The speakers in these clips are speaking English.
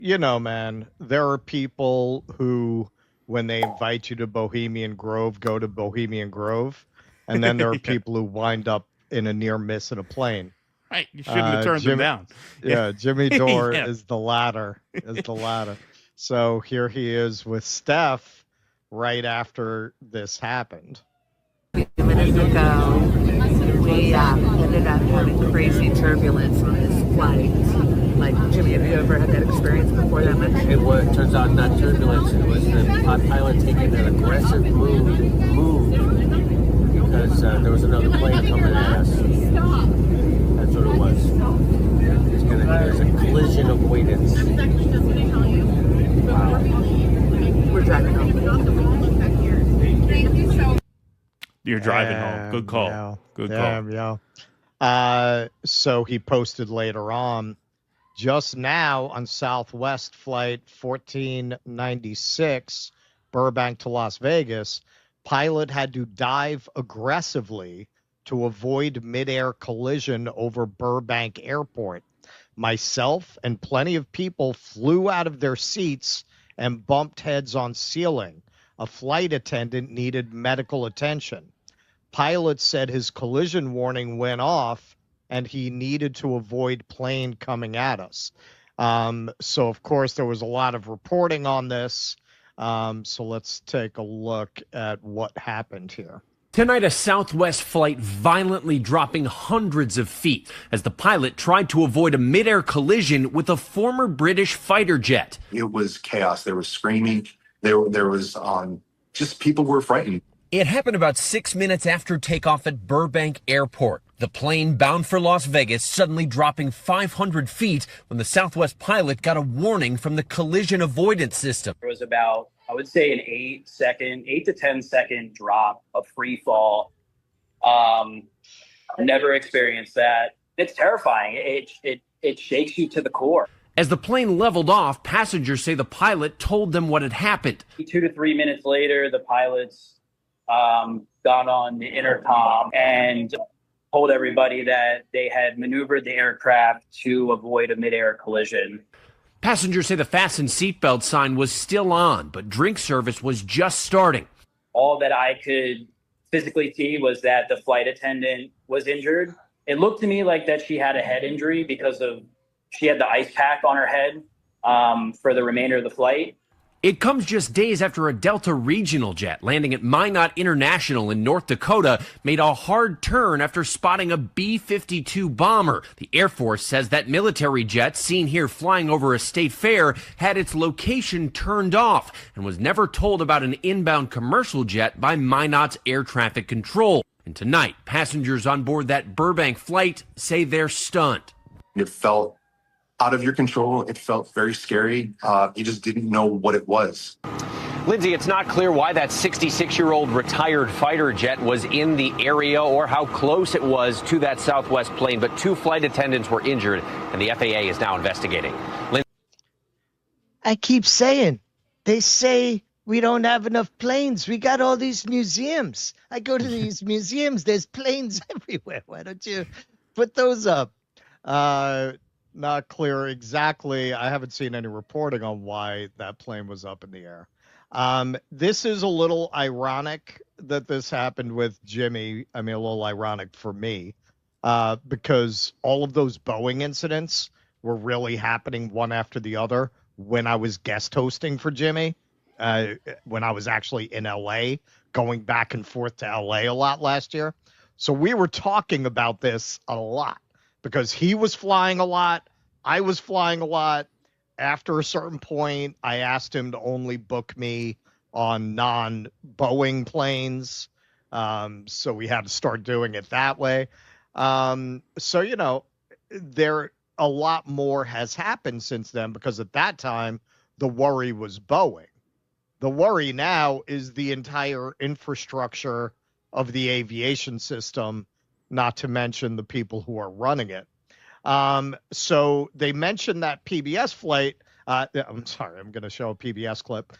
Man, there are people who, when they invite you to Bohemian Grove, go to Bohemian Grove. And then there are Yeah. people who wind up in a near miss in a plane. Right. You shouldn't have turned them Jimmy, down. Yeah. yeah, Jimmy Dore Yeah. is the latter, is the latter. So here he is with Steph right after this happened. A few minutes ago, we ended up having crazy turbulence on this flight. Like, Jimmy, have you ever had that experience before that much? It turns out not turbulence. It was the pilot taking an aggressive move because there was another plane coming at us. That's what it was. There's a collision avoidance. Wow. We're driving home. You're driving home. Good call. Yeah. Good call. Yeah. So he posted later on, just now on Southwest Flight 1496, Burbank to Las Vegas, pilot had to dive aggressively to avoid midair collision over Burbank Airport. Myself and plenty of people flew out of their seats and bumped heads on ceiling. A flight attendant needed medical attention. Pilot said his collision warning went off and he needed to avoid plane coming at us. So, of course, there was a lot of reporting on this. So let's take a look at what happened here. Tonight, a Southwest flight violently dropping hundreds of feet as the pilot tried to avoid a midair collision with a former British fighter jet. It was chaos. There was screaming. There was just people were frightened. It happened about 6 minutes after takeoff at Burbank Airport. The plane bound for Las Vegas suddenly dropping 500 feet when the Southwest pilot got a warning from the collision avoidance system. There was about, I would say, an 8 to 10 second drop of free fall. Never experienced that. It's terrifying. It shakes you to the core. As the plane leveled off, passengers say the pilot told them what had happened. 2 to 3 minutes later, the pilots got on the intercom and told everybody that they had maneuvered the aircraft to avoid a midair collision. Passengers say the fasten seatbelt sign was still on, but drink service was just starting. All that I could physically see was that the flight attendant was injured. It looked to me like that she had a head injury because she had the ice pack on her head for the remainder of the flight. It comes just days after a Delta regional jet landing at Minot International in North Dakota made a hard turn after spotting a B-52 bomber. The Air Force says that military jet seen here flying over a state fair had its location turned off and was never told about an inbound commercial jet by Minot's air traffic control. And tonight, passengers on board that Burbank flight say they're stunned. It felt out of your control. It felt very scary. You just didn't know what it was. Lindsay, it's not clear why that 66-year-old retired fighter jet was in the area or how close it was to that Southwest plane, but 2 flight attendants were injured, and the FAA is now investigating. I keep saying, they say we don't have enough planes. We got all these museums. I go to these museums. There's planes everywhere. Why don't you put those up? Not clear exactly. I haven't seen any reporting on why that plane was up in the air. This is a little ironic that this happened with Jimmy. I mean, a little ironic for me, because all of those Boeing incidents were really happening one after the other when I was guest hosting for Jimmy, when I was actually in LA, going back and forth to LA a lot last year. So we were talking about this a lot, because he was flying a lot, I was flying a lot. After a certain point, I asked him to only book me on non-Boeing planes. So we had to start doing it that way. So, a lot more has happened since then, because at that time, the worry was Boeing. The worry now is the entire infrastructure of the aviation system, not to mention the people who are running it. So they mentioned that PBS flight. I'm sorry, I'm going to show a PBS clip.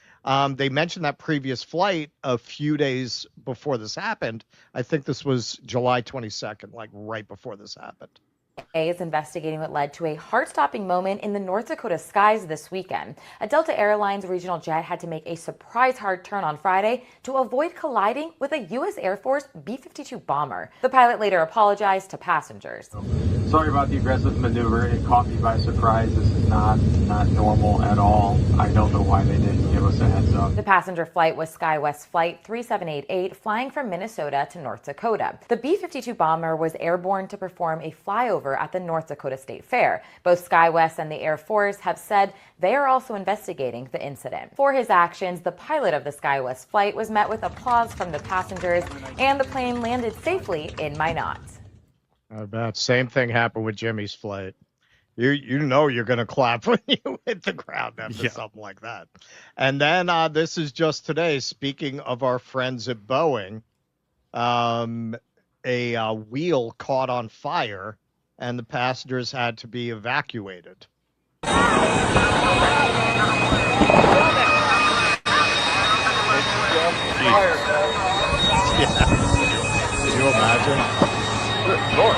They mentioned that previous flight a few days before this happened. I think this was July 22nd, like right before this happened. Is investigating what led to a heart-stopping moment in the North Dakota skies this weekend. A Delta Airlines regional jet had to make a surprise hard turn on Friday to avoid colliding with a U.S. Air Force B-52 bomber. The pilot later apologized to passengers. Sorry about the aggressive maneuver. It caught me by surprise. This is not normal at all. I don't know why they didn't give us a heads up. The passenger flight was SkyWest Flight 3788, flying from Minnesota to North Dakota. The B-52 bomber was airborne to perform a flyover at the North Dakota State Fair. Both SkyWest and the Air Force have said they are also investigating the incident. For his actions, the pilot of the SkyWest flight was met with applause from the passengers, and the plane landed safely in Minot. I bet. Same thing happened with Jimmy's flight. You know you're going to clap when you hit the ground after something like that. And then this is just today. Speaking of our friends at Boeing, a wheel caught on fire, and the passengers had to be evacuated. Yeah. Can you imagine? Good Lord.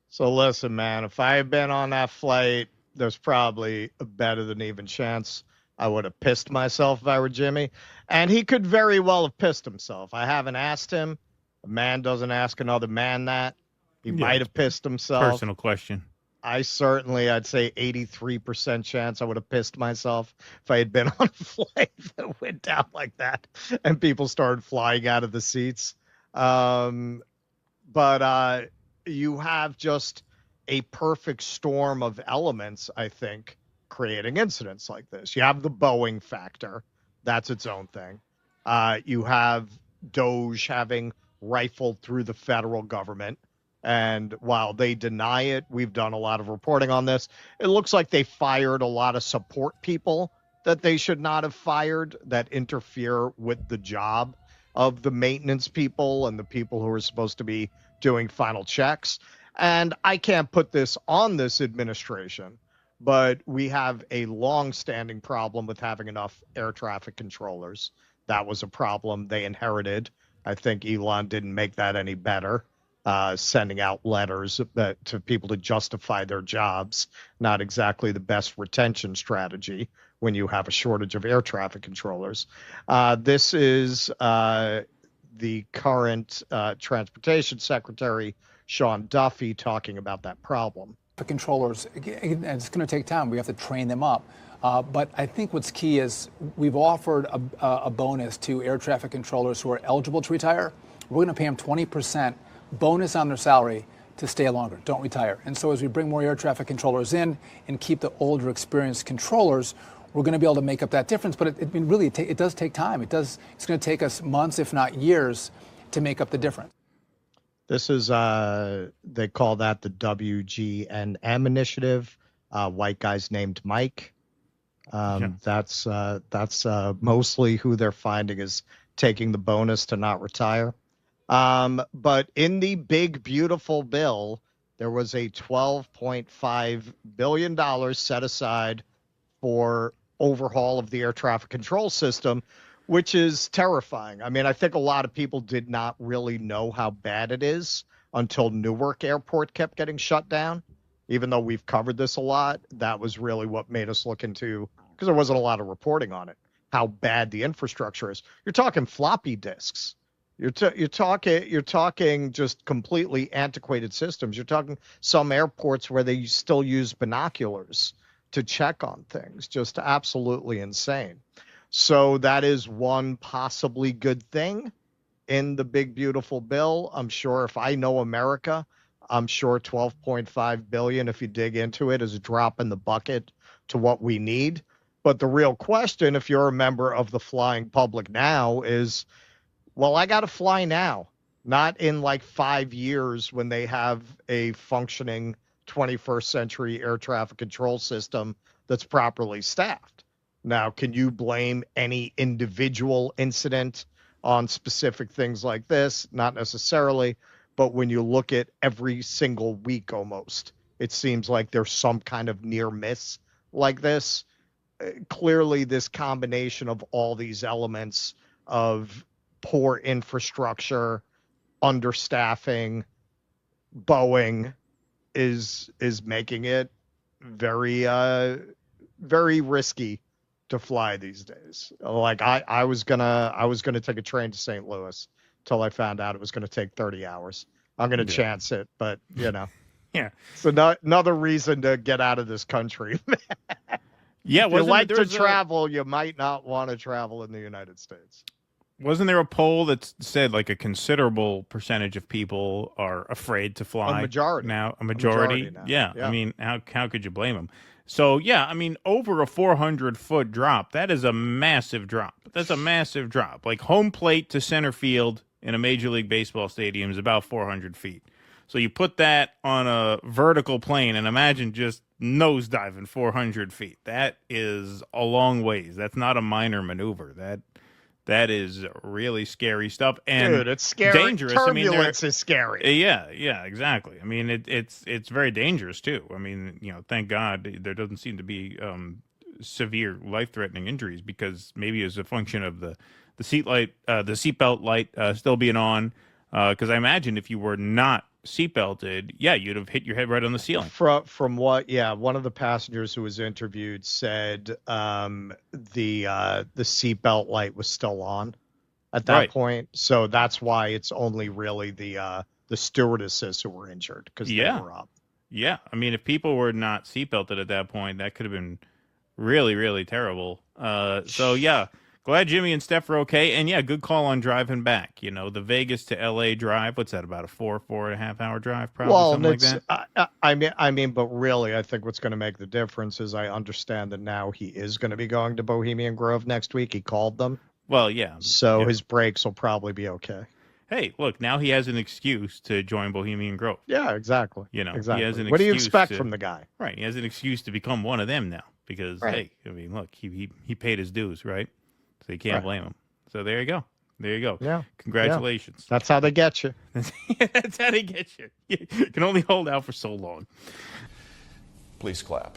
So listen, man, if I had been on that flight, there's probably a better than even chance I would have pissed myself if I were Jimmy. And he could very well have pissed himself. I haven't asked him. A man doesn't ask another man that. He might have pissed himself. Personal question. I'd say 83% chance I would have pissed myself if I had been on a flight that went down like that and people started flying out of the seats. But you have just a perfect storm of elements, I think, creating incidents like this. You have the Boeing factor. That's its own thing. You have Doge having rifled through the federal government. And while they deny it, we've done a lot of reporting on this. It looks like they fired a lot of support people that they should not have fired that interfere with the job of the maintenance people and the people who are supposed to be doing final checks. And I can't put this on this administration, but we have a long-standing problem with having enough air traffic controllers. That was a problem they inherited. I think Elon didn't make that any better. Sending out letters to people to justify their jobs, not exactly the best retention strategy when you have a shortage of air traffic controllers. This is the current Transportation Secretary, Sean Duffy, talking about that problem. The controllers, and it's going to take time. We have to train them up. But I think what's key is we've offered a bonus to air traffic controllers who are eligible to retire. We're going to pay them 20% bonus on their salary to stay longer, don't retire. And so as we bring more air traffic controllers in and keep the older experienced controllers, we're going to be able to make up that difference. But it does take time. It's going to take us months, if not years, to make up the difference. This is, they call that the WGNM initiative, white guys named Mike. That's mostly who they're finding is taking the bonus to not retire. But in the big, beautiful bill, there was a $12.5 billion set aside for overhaul of the air traffic control system, which is terrifying. I mean, I think a lot of people did not really know how bad it is until Newark Airport kept getting shut down. Even though we've covered this a lot, that was really what made us look into, because there wasn't a lot of reporting on it, how bad the infrastructure is. You're talking floppy disks. You're talking just completely antiquated systems. You're talking some airports where they still use binoculars to check on things. Just absolutely insane. So that is one possibly good thing in the big, beautiful bill. I'm sure if I know America, I'm sure 12.5 billion, if you dig into it, is a drop in the bucket to what we need. But the real question, if you're a member of the flying public now, is, well, I got to fly now, not in like 5 years when they have a functioning 21st century air traffic control system that's properly staffed. Now, can you blame any individual incident on specific things like this? Not necessarily, but when you look at every single week almost, it seems like there's some kind of near miss like this. clearly this combination of all these elements of poor infrastructure, understaffing, Boeing is making it very very risky to fly these days. Like I was gonna take a train to St. Louis till I found out it was gonna take 30 hours. I'm gonna chance it, but yeah, it's another reason to get out of this country. Yeah, if you like to travel, you might not want to travel in the United States. Wasn't there a poll that said like a considerable percentage of people are afraid to fly? A majority now. now. Yeah. I mean, how could you blame them? So yeah, I mean, over a 400-foot drop, that is a massive drop. That's a massive drop. Like home plate to center field in a Major League Baseball stadium is about 400 feet. So you put that on a vertical plane and imagine just nosediving 400 feet. That is a long ways. That's not a minor maneuver. That is really scary stuff. And dude, it's scary. Dangerous. Turbulence is scary. Yeah, exactly. I mean, it's very dangerous too. I mean, thank God there doesn't seem to be severe life-threatening injuries, because maybe as a function of the seatbelt light still being on. Because I imagine if you were not seatbelted, you'd have hit your head right on the ceiling. From what, one of the passengers who was interviewed said the seatbelt light was still on at that point, so that's why it's only really the stewardesses who were injured, because they were up. Yeah, I mean, if people were not seatbelted at that point, that could have been really, really terrible. So yeah. Glad Jimmy and Steph are okay, and good call on driving back. The Vegas to LA drive. What's that, about a 4.5 hour drive, probably something like that? I mean, but really, I think what's going to make the difference is I understand that now he is going to be going to Bohemian Grove next week. He called them. Well, yeah. So his brakes will probably be okay. Hey, look, now he has an excuse to join Bohemian Grove. Yeah, exactly. Exactly. He has an what do you excuse expect from the guy? Right. He has an excuse to become one of them now, because hey, I mean, look, he paid his dues, right? So you can't blame him. So there you go. Yeah. Congratulations. Yeah. That's how they get you. That's how they get you. You can only hold out for so long. Please clap.